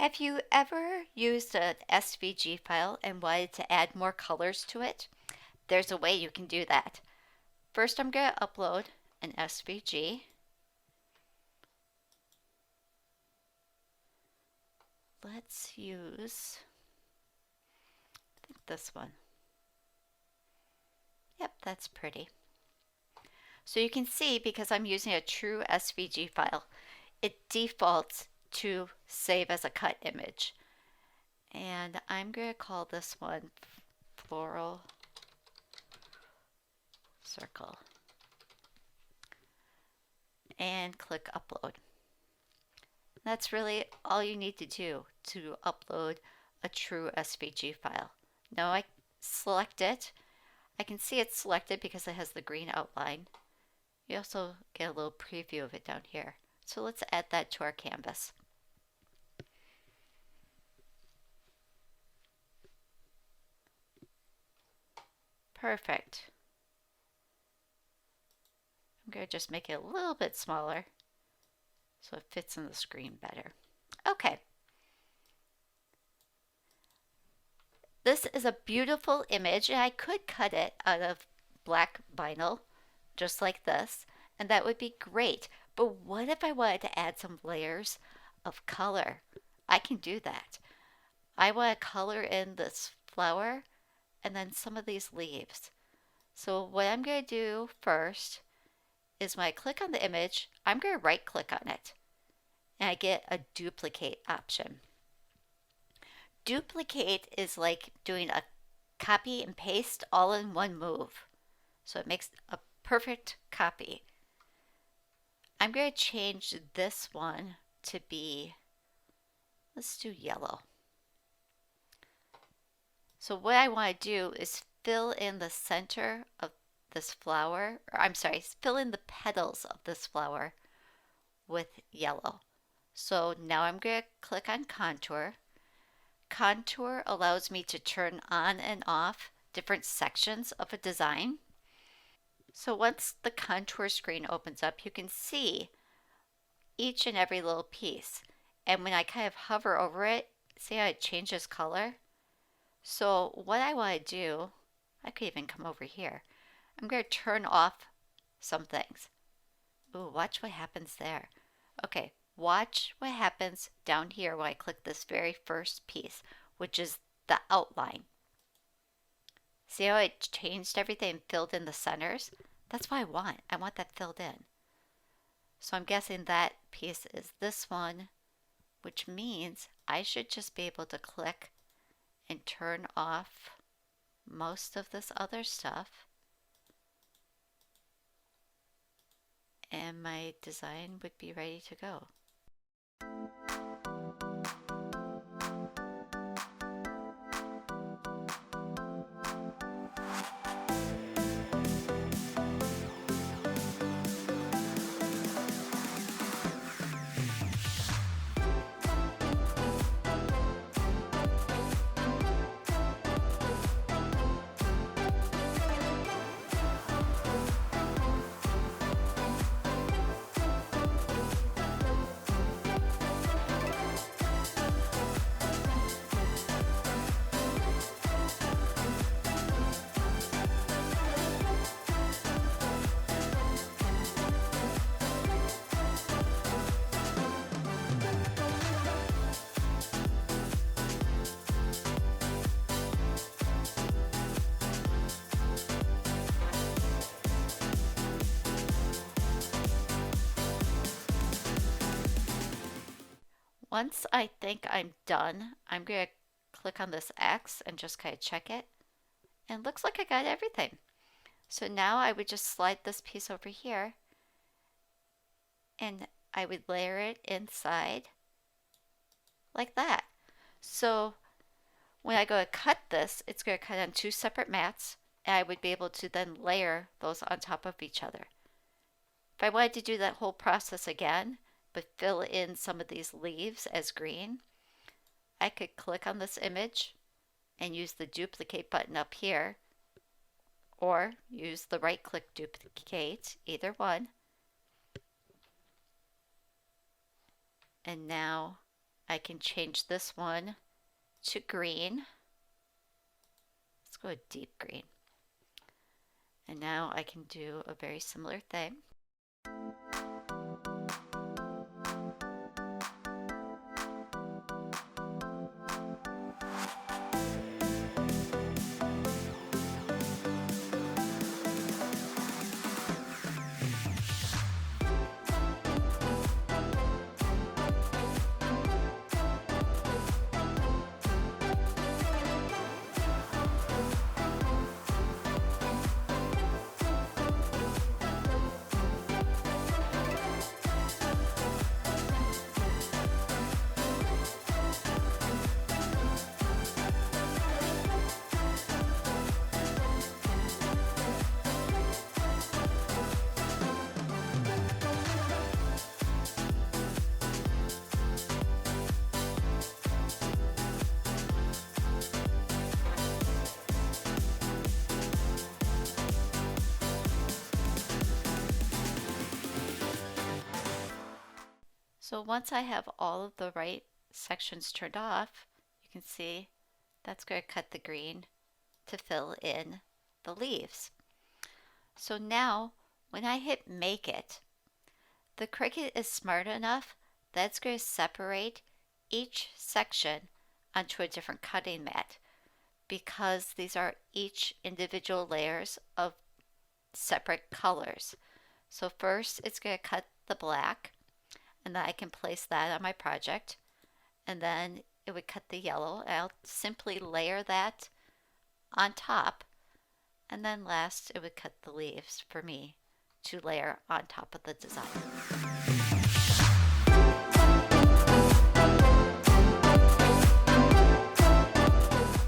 Have you ever used an SVG file and wanted to add more colors to it? There's a way you can do that. First, I'm going to upload an SVG. Let's use, I think this one. Yep, that's pretty. So you can see, because I'm using a true SVG file, it defaults to save as a cut image. And I'm going to call this one Floral Circle. And click Upload. That's really all you need to do to upload a true SVG file. Now I select it. I can see it's selected because it has the green outline. You also get a little preview of it down here. So let's add that to our canvas. Perfect. I'm going to just make it a little bit smaller so it fits in the screen better. Okay. This is a beautiful image, and I could cut it out of black vinyl, just like this, and that would be great. But what if I wanted to add some layers of color? I can do that. I want to color in this flower and then some of these leaves. So what I'm going to do first is when I click on the image, I'm going to right click on it, and I get a duplicate option. Duplicate is like doing a copy and paste all in one move. So it makes a perfect copy. I'm going to change this one to be, let's do yellow. So what I want to do is fill in the center of this flower, or I'm sorry, fill in the petals of this flower with yellow. So now I'm going to click on Contour. Contour allows me to turn on and off different sections of a design. So once the contour screen opens up, you can see each and every little piece. And when I kind of hover over it, see how it changes color? So what I want to do, I could even come over here. I'm going to turn off some things. Ooh, watch what happens there. Okay, watch what happens down here when I click this very first piece, which is the outline. See how it changed everything and filled in the centers? That's what I want. I want that filled in. So I'm guessing that piece is this one, which means I should just be able to click and turn off most of this other stuff. And my design would be ready to go. Once I think I'm done, I'm going to click on this X and just kind of check it. And it looks like I got everything. So now I would just slide this piece over here and I would layer it inside like that. So when I go to cut this, it's going to cut on two separate mats, and I would be able to then layer those on top of each other. If I wanted to do that whole process again, but fill in some of these leaves as green, I could click on this image and use the duplicate button up here, or use the right click duplicate, either one. And now I can change this one to green. Let's go with deep green. And now I can do a very similar thing. So once I have all of the right sections turned off, you can see that's going to cut the green to fill in the leaves. So now when I hit make it, the Cricut is smart enough that it's going to separate each section onto a different cutting mat because these are each individual layers of separate colors. So first it's going to cut the black, and then I can place that on my project, and then it would cut the yellow. I'll simply layer that on top, and then last it would cut the leaves for me to layer on top of the design.